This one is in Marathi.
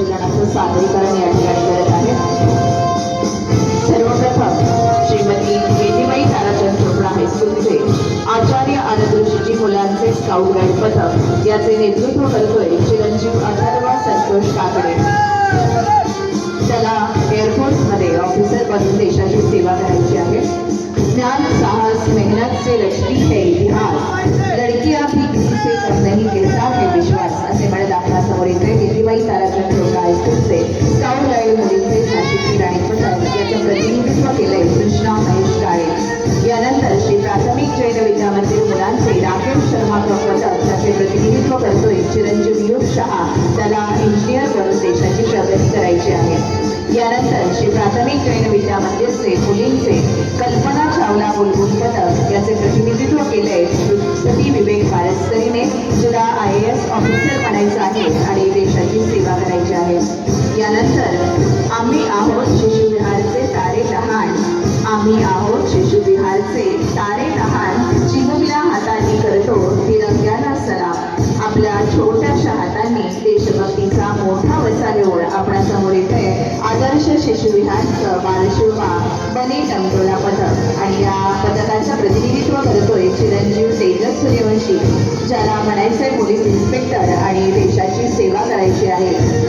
विजनाचं सादरीकरण या ठिकाणी करत आहे। सर्वप्रथम श्रीमती वेदीबाई ताराचंद चोपडा हायस्कूलचे आचार्य आनंद ऋषीजी मुलांचे स्काउट गाईड पथक याचे नेतृत्व करतोय चिरंजीव अथर्व संतोष काकडे। त्याला एअरफोर्समध्ये ऑफिसर बनून देशाची सेवा करायची आहे। ज्ञान साहस मेहनत से रचती है इतिहास, लड़कियां भी किसी से कम नहीं गिरता है विश्वास असे म्हणत आपणासमोर येते वेदीबाई ताराचंद चोपडा हायस्कूलचे स्काउट गाईड मुलींचे झाशीची राणी पथक याचं प्रतिनिधित्व केलंय कृष्णा महेश काळे। यानंतर श्री प्राथमिक जैन विद्या मंदिर मुलांचे राकेश शर्मा पथक त्याचे प्रतिनिधित्व करतोय चिरंजीव युग शहा, त्याला इंजिनियर बनून देशाची प्रगती करायची आहे। यानंतर श्री प्राथमिक जैन विद्या मंदिरचे मुलींचे कल्पना चावला बुलबुल पथक याचे प्रतिनिधित्व केले सती विवेक मारस्करीने, जिला IAS ऑफिसर बनायचं आहे आणि देशाची सेवा करायची आहे। यानंतर आम्ही आहोत शिशुविहारचे तारे लहान, आम्ही आहोत शिशुविहारचे तारे लहान, चिमुकल्या हातांनी करतो तिरंग्याला सलाम। आपल्या छोट्याशा हातांनी देशभक्तीचा मोठा वसा घेऊन आपणासमोर येथे आदर्श शिशुविहारचं बालशोभा बने टंगोला पथक आणि या पथकाचं प्रतिनिधित्व करतोय चिरंजीव तेजस सूर्यवंशी, ज्याला म्हणायचंय पोलीस इन्स्पेक्टर आणि देशाची सेवा करायची आहे।